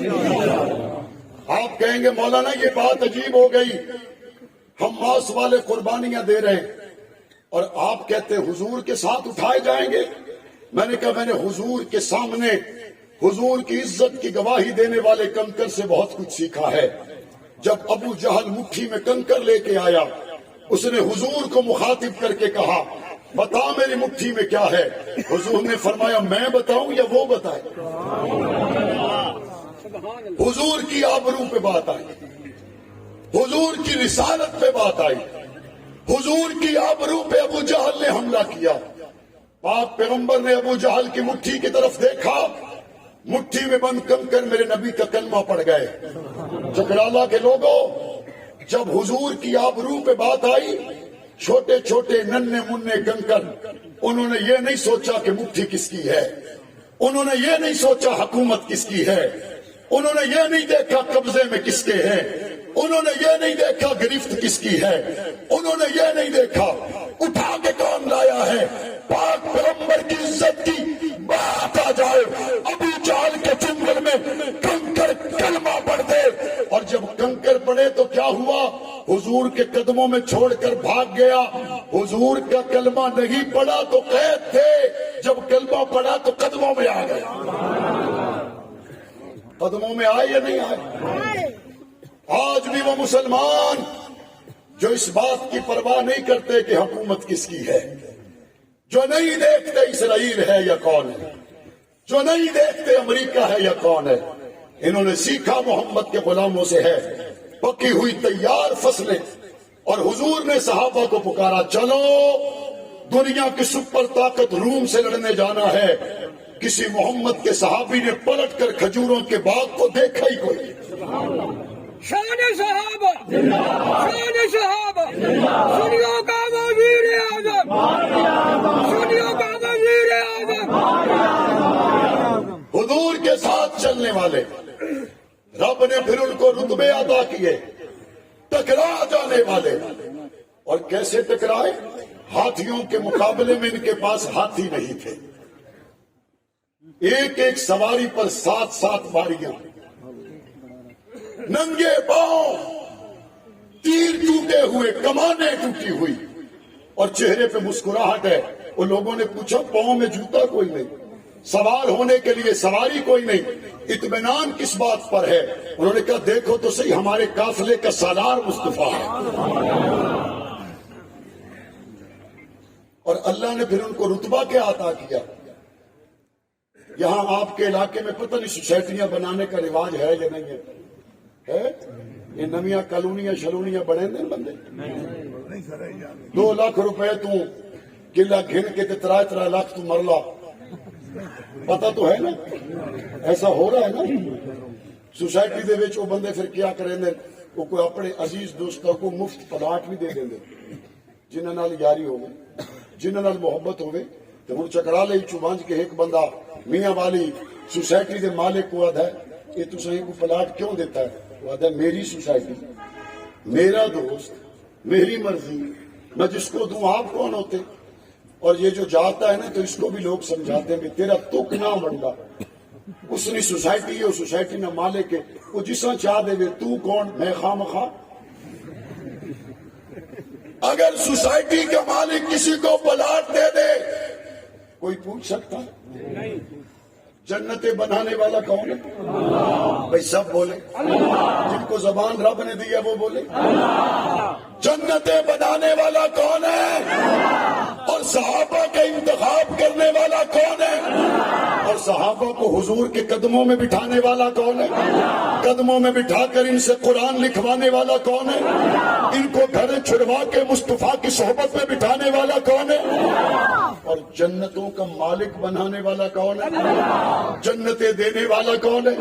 آپ کہیں گے مولانا یہ بات عجیب ہو گئی، ہم ماس والے قربانیاں دے رہے ہیں اور آپ کہتے ہیں حضور کے ساتھ اٹھائے جائیں گے۔ میں نے کہا میں نے حضور کے سامنے حضور کی عزت کی گواہی دینے والے کنکر سے بہت کچھ سیکھا ہے۔ جب ابو جہل مٹھی میں کنکر لے کے آیا، اس نے حضور کو مخاطب کر کے کہا بتا میری مٹھی میں کیا ہے؟ حضور نے فرمایا میں بتاؤں یا وہ بتائے؟ حضور کی آبرو پہ بات آئی، حضور کی رسالت پہ بات آئی، حضور کی آبرو پہ ابو جہل نے حملہ کیا۔ پاک پیغمبر نے ابو جہل کی مٹھی کی طرف دیکھا، مٹھی میں بند کنکر میرے نبی کا کلمہ پڑ گئے۔ چکرالا کے لوگوں، جب حضور کی آبرو پہ بات آئی، چھوٹے چھوٹے ننھے منھے کنکر، انہوں نے یہ نہیں سوچا کہ مٹھی کس کی ہے، انہوں نے یہ نہیں سوچا حکومت کس کی ہے، انہوں نے یہ نہیں دیکھا قبضے میں کس کے ہیں، انہوں نے یہ نہیں دیکھا گرفت کس کی ہے، انہوں نے یہ نہیں دیکھا اٹھا کے کون لایا ہے۔ پاک پیغمبر کی عزت کی بات آ جائے، ابو جہل کے جنگل میں کنکر کلمہ پڑھ دے، اور جب کنکر پڑے تو کیا ہوا؟ حضور کے قدموں میں چھوڑ کر بھاگ گیا۔ حضور کا کلمہ نہیں پڑا تو قید تھے، جب کلمہ پڑا تو قدموں میں آ گیا۔ قدموں میں آئے یا نہیں آئے؟ آج بھی وہ مسلمان جو اس بات کی پرواہ نہیں کرتے کہ حکومت کس کی ہے، جو نہیں دیکھتے اسرائیل ہے یا کون ہے، جو نہیں دیکھتے امریکہ ہے یا کون ہے، انہوں نے سیکھا محمد کے غلاموں سے ہے۔ پکی ہوئی تیار فصلیں اور حضور نے صحابہ کو پکارا، چلو دنیا کی سپر طاقت روم سے لڑنے جانا ہے۔ کسی محمد کے صحابی نے پلٹ کر کھجوروں کے باغ کو دیکھا ہی کوئی۔ شان صحابہ، شان صحابہ، سنیوں کا وزیر اعظم، سنیوں کا وزیر اعظم، حضور کے ساتھ چلنے والے، رب نے پھر ان کو رتبے عطا کیے۔ ٹکرا جانے والے، اور کیسے ٹکرائے؟ ہاتھیوں کے مقابلے میں ان کے پاس ہاتھی نہیں تھے، ایک ایک سواری پر 7 باریاں، ننگے پاؤں، تیر ٹوٹے ہوئے، کمانیں ٹوٹی ہوئی، اور چہرے پہ مسکراہٹ ہے۔ وہ لوگوں نے پوچھا پاؤں میں جوتا کوئی نہیں، سوار ہونے کے لیے سواری کوئی نہیں، اطمینان کس بات پر ہے؟ انہوں نے کہا دیکھو تو صحیح، ہمارے قافلے کا سالار مصطفیٰ ہے۔ اور اللہ نے پھر ان کو رتبہ کیا عطا کیا؟ یہاں آپ کے علاقے میں پتہ نہیں سوسائٹیاں بنانے کا رواج ہے یا نہیں ہے؟ یہ نمیاں کالونیاں شلونیاں بنے دیں بندے 2 لاکھ روپے تو قلعہ گھن کے 3 لاکھ تو مرلا، پتہ تو ہے نا؟ ایسا ہو رہا ہے نا سوسائٹی دے وچ۔ وہ بندے پھر کیا کریں دے؟ وہ کوئی اپنے عزیز دوستوں کو مفت پلاٹ بھی دے دیں دے، جنہاں نال یاری ہوگی، جنہاں نال محبت ہوگی۔ تو ہن چکرا لئی چوبانج کے ایک بندہ میاں والی سوسائٹی دے مالک کو آدھا ہے یہ تسیں کو پلاٹ کیوں دیتا ہے؟ وہ آدھا ہے میری سوسائٹی، میرا دوست، میری مرضی، میں جس کو دوں آپ کون ہوتے؟ اور یہ جو جاتا ہے نا تو اس کو بھی لوگ سمجھاتے ہیں کہ تیرا تک نہ بنتا، اس نے سوسائٹی ہے، سوسائٹی نہ مالک ہے، وہ جسا چاہ دے تو کون، میں خواہ مخواہ۔ اگر سوسائٹی کا مالک کسی کو پلاٹ دے دے کوئی پوچھ سکتا ہے؟ جنتیں بنانے والا کون ہے؟ بھائی سب بولے، جن کو زبان رب نے دی ہے وہ بولے۔ جنتیں بنانے والا کون ہے؟ اور صحابہ کا انتخاب کرنے والا کون ہے؟ اور صحابہ کو حضور کے قدموں میں بٹھانے والا کون ہے؟ قدموں میں بٹھا کر ان سے قرآن لکھوانے والا کون ہے؟ ان کو گھر چھڑوا کے مصطفیٰ کی صحبت میں بٹھانے والا کون ہے؟ اور جنتوں کا مالک بنانے والا کون ہے؟ جنتیں دینے والا کون ہے؟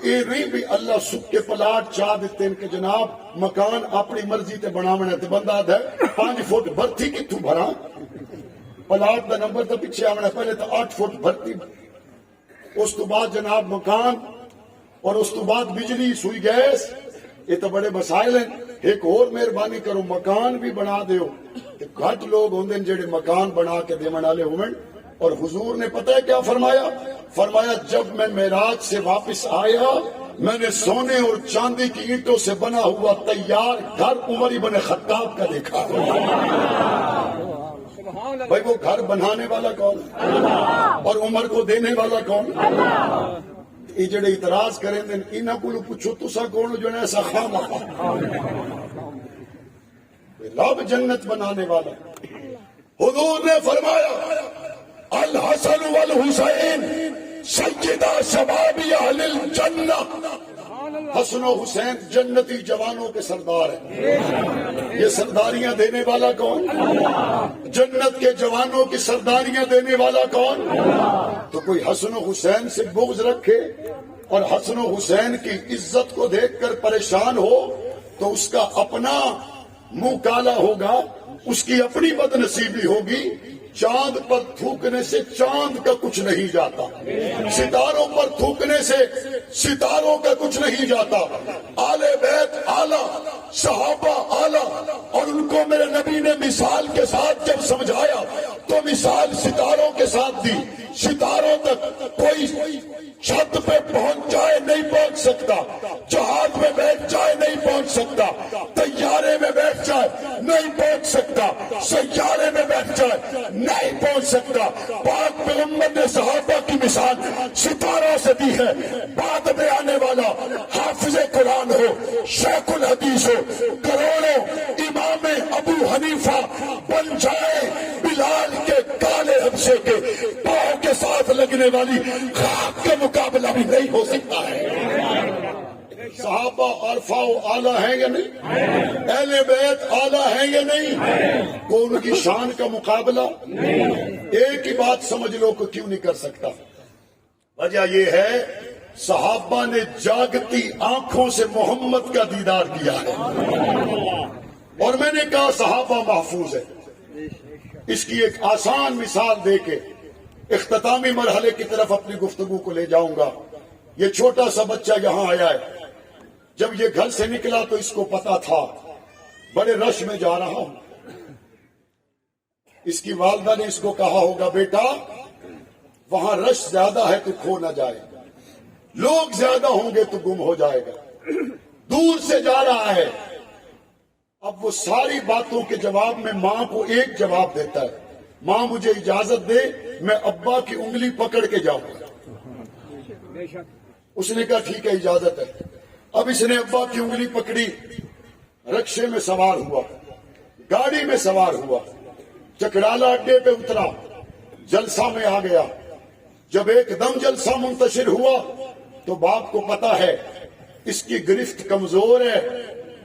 اے نہیں بھی اللہ سکھ کے پلاٹ چاہ دیتے ہیں کہ جناب مکان اپنی مرضی تے بناونا تے بندہ ہے 5 فٹ بھرتی کتوں بھرا، پلاٹ دا نمبر تو پیچھے آونا، پہلے تو 8 فٹ بھرتی، اس تو بعد جناب مکان، اور اس تو بعد بجلی، سوئی گیس، یہ تو بڑے مسائل ہیں۔ ایک اور مہربانی کرو، مکان بھی بنا دیو، گھٹ لوگ ہوندے جڑے مکان بنا کے دیون والے ہوون۔ اور حضور نے پتہ ہے کیا فرمایا؟ فرمایا جب میں معراج سے واپس آیا میں نے سونے اور چاندی کی اینٹوں سے بنا ہوا تیار گھر عمر ابن خطاب کا دیکھا۔ بھائی وہ گھر بنانے والا کون اور عمر کو دینے والا کون؟ یہ جڑے اعتراض کریں دن انہاں کو پوچھو تسا کون جو نے ایسا خام رب جنت بنانے والا۔ حضور نے فرمایا الحسن والحسین سیدہ شباب اہل الجنہ، حسن و حسین جنتی جوانوں کے سردار ہیں۔ یہ سرداریاں دینے والا کون؟ جنت کے جوانوں کی سرداریاں دینے والا کون؟ تو کوئی حسن و حسین سے بغض رکھے اور حسن و حسین کی عزت کو دیکھ کر پریشان ہو تو اس کا اپنا منہ کالا ہوگا، اس کی اپنی بد نصیبی ہوگی۔ چاند پر تھوکنے سے چاند کا کچھ نہیں جاتا، ستاروں پر تھوکنے سے ستاروں کا کچھ نہیں جاتا۔ آل بیت اعلیٰ، صحابہ اعلیٰ، اور ان کو میرے نبی نے مثال کے ساتھ جب سمجھایا تو مثال ستاروں کے ساتھ دی۔ ستاروں تک کوئی چھت پہ پہنچ جائے نہیں پہنچ سکتا، جہاز میں بیٹھ جائے نہیں پہنچ سکتا، طیارے میں بیٹھ جائے نہیں پہنچ سکتا، سیارے میں بیٹھ جائے نہیں پہنچ سکتا۔ پاک پیغمبر نے صحابہ کی مثال ستاروں سے دی ہے۔ بعد میں آنے والا حافظ قرآن ہو، شیخ الحدیث ہو، کروڑوں امام ابو حنیفہ بن جائے، بلال کے کالے حبشے کے پاؤں کے ساتھ لگنے والی خاک کے مقابلہ بھی نہیں ہو سکتا ہے۔ صحابہ اور خلفاء اعلیٰ ہیں یا نہیں؟ اہل بیت اعلیٰ ہیں یا نہیں؟ کو ان کی شان کا مقابلہ؟ ایک ہی بات سمجھ لو کہ کیوں نہیں کر سکتا، وجہ یہ ہے صحابہ نے جاگتی آنکھوں سے محمد کا دیدار کیا ہے، اور میں نے کہا صحابہ محفوظ ہے۔ اس کی ایک آسان مثال دے کے اختتامی مرحلے کی طرف اپنی گفتگو کو لے جاؤں گا۔ یہ چھوٹا سا بچہ یہاں آیا ہے، جب یہ گھر سے نکلا تو اس کو پتا تھا بڑے رش میں جا رہا ہوں۔ اس کی والدہ نے اس کو کہا ہوگا بیٹا وہاں رش زیادہ ہے تو کھو نہ جائے، لوگ زیادہ ہوں گے تو گم ہو جائے گا، دور سے جا رہا ہے۔ اب وہ ساری باتوں کے جواب میں ماں کو ایک جواب دیتا ہے، ماں مجھے اجازت دے میں ابا کی انگلی پکڑ کے جاؤں گا۔ اس نے کہا ٹھیک ہے اجازت ہے۔ اب اس نے ابا کی انگلی پکڑی، رکشے میں سوار ہوا، گاڑی میں سوار ہوا، چکرالا اڈے پہ اترا، جلسہ میں آ گیا۔ جب ایک دم جلسہ منتشر ہوا تو باپ کو پتا ہے اس کی گرفت کمزور ہے،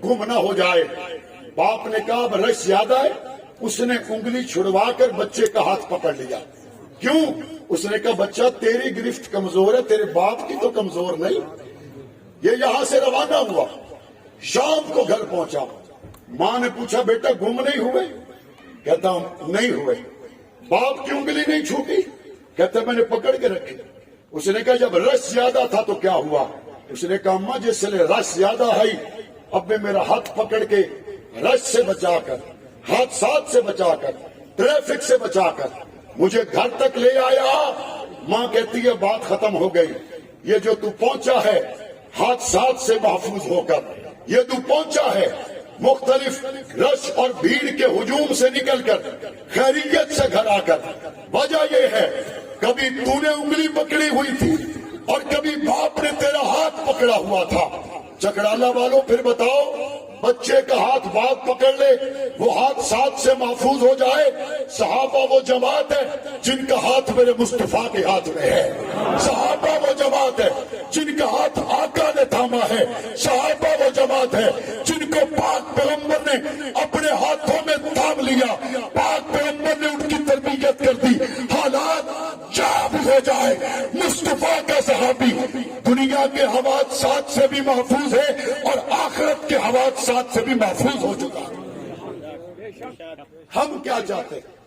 گم نہ ہو جائے۔ باپ نے کہا اب رش زیادہ ہے، اس نے انگلی چھڑوا کر بچے کا ہاتھ پکڑ لیا۔ کیوں؟ اس نے کہا بچہ تیری گرفت کمزور ہے، تیرے باپ کی تو کمزور نہیں۔ یہ یہاں سے روانہ ہوا، شام کو گھر پہنچا، ماں نے پوچھا بیٹا گم نہیں ہوئے؟ کہتا ہوں نہیں ہوئے۔ باپ کی انگلی نہیں چھوٹی؟ کہتا میں نے پکڑ کے رکھی۔ اس نے کہا جب رش زیادہ تھا تو کیا ہوا؟ اس نے کہا اماں جس سے رش زیادہ ہے اب میں میرا ہاتھ پکڑ کے رش سے بچا کر، حادثات سے بچا کر، ٹریفک سے بچا کر مجھے گھر تک لے آیا۔ ماں کہتی ہے بات ختم ہو گئی، یہ جو تو پہنچا ہے حادثات سے محفوظ ہو کر، یہ تو پہنچا ہے مختلف رش اور بھیڑ کے ہجوم سے نکل کر، خیریت سے گھر آ کر۔ وجہ یہ ہے کبھی تو نے انگلی پکڑی ہوئی تھی اور کبھی باپ نے تیرا ہاتھ پکڑا ہوا تھا۔ چکرالا والوں پھر بتاؤ بچے کا ہاتھ باپ پکڑ لے وہ ہاتھ ساتھ سے محفوظ ہو جائے۔ صحابہ وہ جماعت ہے جن کا ہاتھ میرے مصطفیٰ کے ہاتھ میں ہے، صحابہ وہ جماعت ہے جن کا ہاتھ آقا نے تھاما ہے، صحابہ وہ جماعت ہے جن کو پاک پیغمبر نے اپنے ہاتھوں میں تھام لیا، پاک پیغمبر نے ان کی تربیت کر دی۔ حالات جہاں بھی ہو جائے مصطفیٰ کا صحابی دنیا کے حوادثات سے بھی محفوظ ہے اور آخرت کے حوادثات سے بھی محفوظ ہو چکا۔ ہم کیا چاہتے ہیں؟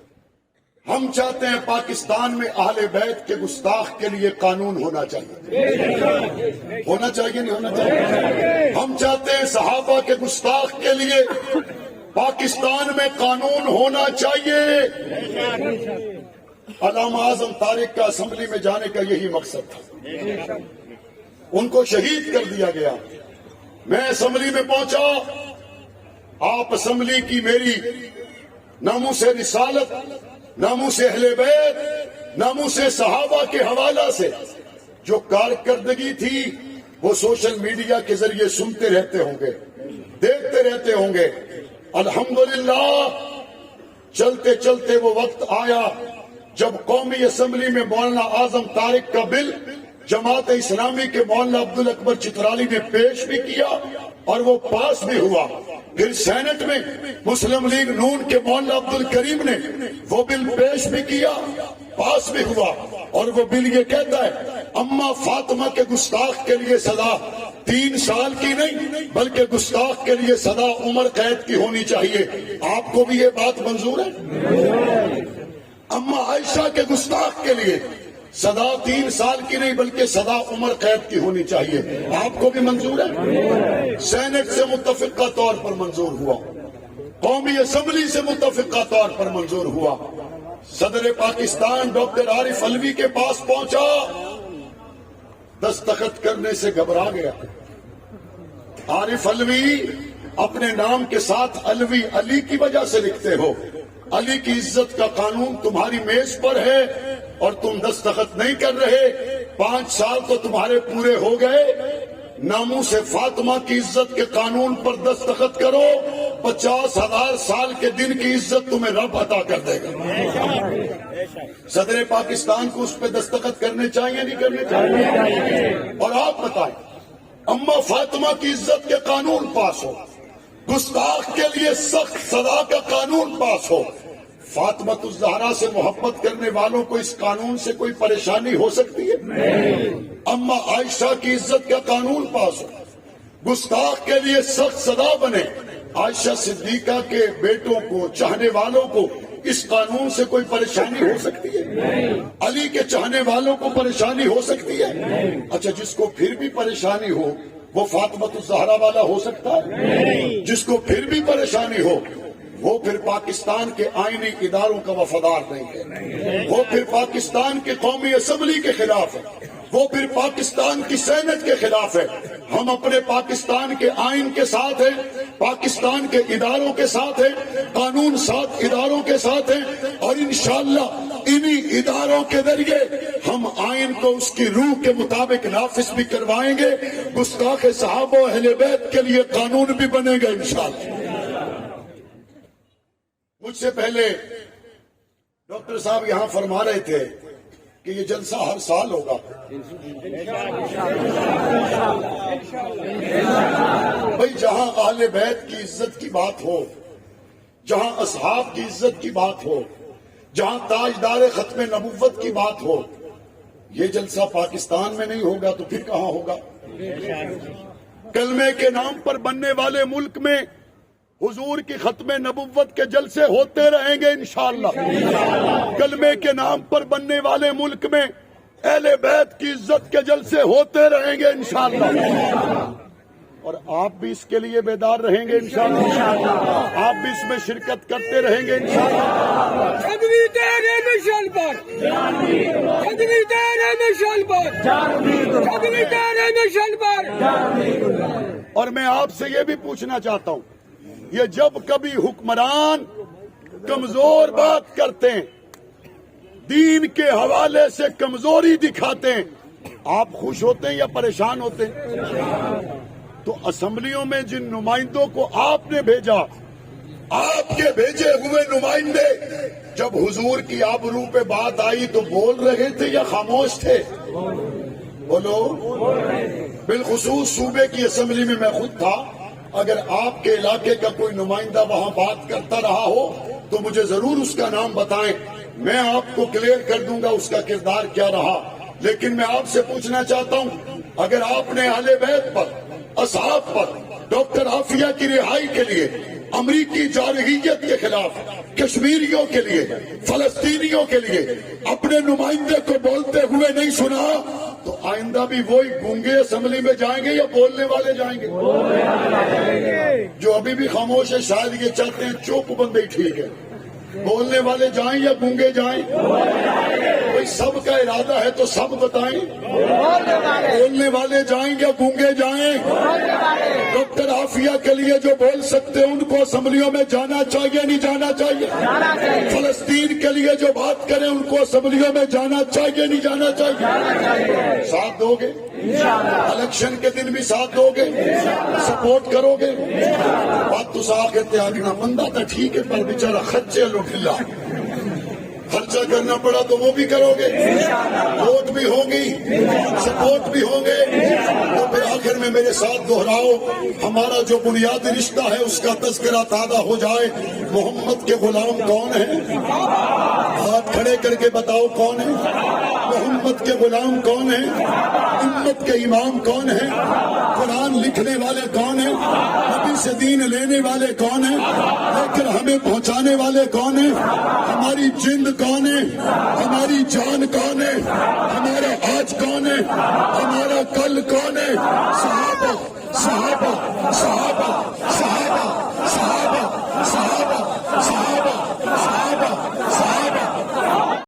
ہم چاہتے ہیں پاکستان میں اہل بیت کے گستاخ کے لیے قانون ہونا چاہیے، ہونا چاہیے نہیں ہونا چاہیے؟ ہم چاہتے ہیں صحابہ کے گستاخ کے لیے پاکستان میں قانون ہونا چاہیے۔ علامہ اعظم طارق کا اسمبلی میں جانے کا یہی مقصد تھا، ان کو شہید کر دیا گیا۔ میں اسمبلی میں پہنچا، آپ اسمبلی کی میری ناموس رسالت، ناموس اہل بیت، ناموس صحابہ کے حوالہ سے جو کارکردگی تھی وہ سوشل میڈیا کے ذریعے سنتے رہتے ہوں گے، دیکھتے رہتے ہوں گے۔ الحمدللہ چلتے چلتے وہ وقت آیا جب قومی اسمبلی میں مولانا اعظم طارق کا بل جماعت اسلامی کے مولانا عبدالاکبر چترالی نے پیش بھی کیا اور وہ پاس بھی ہوا۔ پھر سینٹ میں مسلم لیگ نون کے مولانا عبدالکریم نے وہ بل پیش بھی کیا، پاس بھی ہوا، اور وہ بل یہ کہتا ہے اماں فاطمہ کے گستاخ کے لیے سزا 3 سال کی نہیں بلکہ گستاخ کے لیے سزا عمر قید کی ہونی چاہیے۔ آپ کو بھی یہ بات منظور ہے؟ اماں عائشہ کے گستاخ کے لیے سزا 3 سال کی نہیں بلکہ سزا عمر قید کی ہونی چاہیے۔ آپ کو بھی منظور ہے؟ سینٹ سے متفقہ طور پر منظور ہوا، قومی اسمبلی سے متفقہ طور پر منظور ہوا۔ صدر پاکستان ڈاکٹر عارف علوی کے پاس پہنچا، دستخط کرنے سے گھبرا گیا۔ عارف علوی اپنے نام کے ساتھ علوی علی کی وجہ سے لکھتے ہو، علی کی عزت کا قانون تمہاری میز پر ہے اور تم دستخط نہیں کر رہے۔ 5 سال تو تمہارے پورے ہو گئے، ناموس فاطمہ کی عزت کے قانون پر دستخط کرو، 50,000 سال کے دن کی عزت تمہیں رب عطا کر دے گا۔ صدر پاکستان کو اس پہ دستخط کرنے چاہیے نہیں کرنے چاہیے؟ اور آپ بتائیں اما فاطمہ کی عزت کے قانون پاس ہو، گستاخ کے لیے سخت سزا کا قانون پاس ہو، فاطمہ الزہرا سے محبت کرنے والوں کو اس قانون سے کوئی پریشانی ہو سکتی ہے؟ اما عائشہ کی عزت کا قانون پاس ہو، گستاخ کے لیے سخت سزا بنے، عائشہ صدیقہ کے بیٹوں کو، چاہنے والوں کو اس قانون سے کوئی پریشانی ہو سکتی ہے؟ علی کے چاہنے والوں کو پریشانی ہو سکتی ہے؟ اچھا، جس کو پھر بھی پریشانی ہو وہ فاطمہ الزہرا والا ہو سکتا ہے؟ جس کو پھر بھی پریشانی ہو وہ پھر پاکستان کے آئینی اداروں کا وفادار نہیں ہے، وہ پھر پاکستان کے قومی اسمبلی کے خلاف ہے، وہ پھر پاکستان کی سینٹ کے خلاف ہے۔ ہم اپنے پاکستان کے آئین کے ساتھ ہیں، پاکستان کے اداروں کے ساتھ ہیں، قانون ساز اداروں کے ساتھ ہیں، اور انشاءاللہ انہی اداروں کے ذریعے ہم آئین کو اس کی روح کے مطابق نافذ بھی کروائیں گے۔ گستاخ صحابہ و اہل بیت کے لیے قانون بھی بنے گا انشاءاللہ۔ مجھ سے پہلے ڈاکٹر صاحب یہاں فرما رہے تھے کہ یہ جلسہ ہر سال ہوگا۔ بھئی جہاں اہل بیت کی عزت کی بات ہو، جہاں اصحاب کی عزت کی بات ہو، جہاں تاجدار ختم نبوت کی بات ہو، یہ جلسہ پاکستان میں نہیں ہوگا تو پھر کہاں ہوگا؟ کلمے کے نام پر بننے والے ملک میں حضور کی ختم نبوت کے جلسے ہوتے رہیں گے انشاءاللہ۔ کلمے کے نام پر بننے والے ملک میں اہل بیت کی عزت کے جلسے ہوتے رہیں گے انشاءاللہ، اور آپ بھی اس کے لیے بیدار رہیں گے انشاءاللہ، آپ بھی اس میں شرکت کرتے رہیں گے انشاءاللہ۔ خدمی تیرے مشعل پر، خدمی تیرے مشعل پر، خدمی تیرے مشعل پر۔ اور میں آپ سے یہ بھی پوچھنا چاہتا ہوں، یہ جب کبھی حکمران کمزور بات کرتے ہیں، دین کے حوالے سے کمزوری دکھاتے ہیں، آپ خوش ہوتے ہیں یا پریشان ہوتے ہیں؟ تو اسمبلیوں میں جن نمائندوں کو آپ نے بھیجا، آپ کے بھیجے ہوئے نمائندے جب حضور کی آبرو پہ بات آئی تو بول رہے تھے یا خاموش تھے؟ بولو۔ بالخصوص صوبے کی اسمبلی میں خود تھا، اگر آپ کے علاقے کا کوئی نمائندہ وہاں بات کرتا رہا ہو تو مجھے ضرور اس کا نام بتائیں، میں آپ کو کلیئر کر دوں گا اس کا کردار کیا رہا۔ لیکن میں آپ سے پوچھنا چاہتا ہوں، اگر آپ نے اہل بیت پر، اصحاب پر، ڈاکٹر عافیہ کی رہائی کے لیے، امریکی جارحیت کے خلاف، کشمیریوں کے لیے، فلسطینیوں کے لیے اپنے نمائندے کو بولتے ہوئے نہیں سنا تو آئندہ بھی وہی گونگے اسمبلی میں جائیں گے یا بولنے والے جائیں گے؟ جو ابھی بھی خاموش ہے شاید یہ چاہتے ہیں چوپ بندے ہی ٹھیک ہے، بولنے والے جائیں یا گونگے جائیں؟ کوئی سب کا ارادہ ہے تو سب بتائیں، بولنے والے جائیں یا گونگے جائیں؟ ڈاکٹر عافیہ کے لیے جو بول سکتے ہیں ان کو اسمبلیوں میں جانا چاہیے نہیں جانا چاہیے؟ فلسطین کے لیے جو بات کریں ان کو اسمبلیوں میں جانا چاہیے نہیں جانا چاہیے؟ ساتھ دو گے؟ الیکشن کے دن بھی ساتھ دو گے؟ سپورٹ کرو گے؟ بات تو صاحب کہتے ہیں بندہ تھا ٹھیک ہے پر بیچارہ خرچے لو ڈھلا، خرچہ کرنا پڑا تو وہ بھی کرو گے، ووٹ بھی ہوگی، سپورٹ بھی ہوں گے، تو پھر آخر میں میرے ساتھ دہراؤ، ہمارا جو بنیادی رشتہ ہے اس کا تذکرہ تازہ ہو جائے۔ محمد کے غلام کون ہیں؟ ہاتھ کھڑے کر کے بتاؤ کون ہے؟ محمد کے غلام کون ہیں؟ امت کے امام کون ہیں؟ قرآن لکھنے والے کون ہیں؟ نبی سے دین لینے والے کون ہیں؟ لیکن ہمیں پہنچانے والے کون ہیں؟ ہماری جند کون ہے؟ ہماری جان کون ہے؟ ہمارا آج کون ہے؟ ہمارا کل کون ہے؟ صحابہ صحابہ صحابہ صحابہ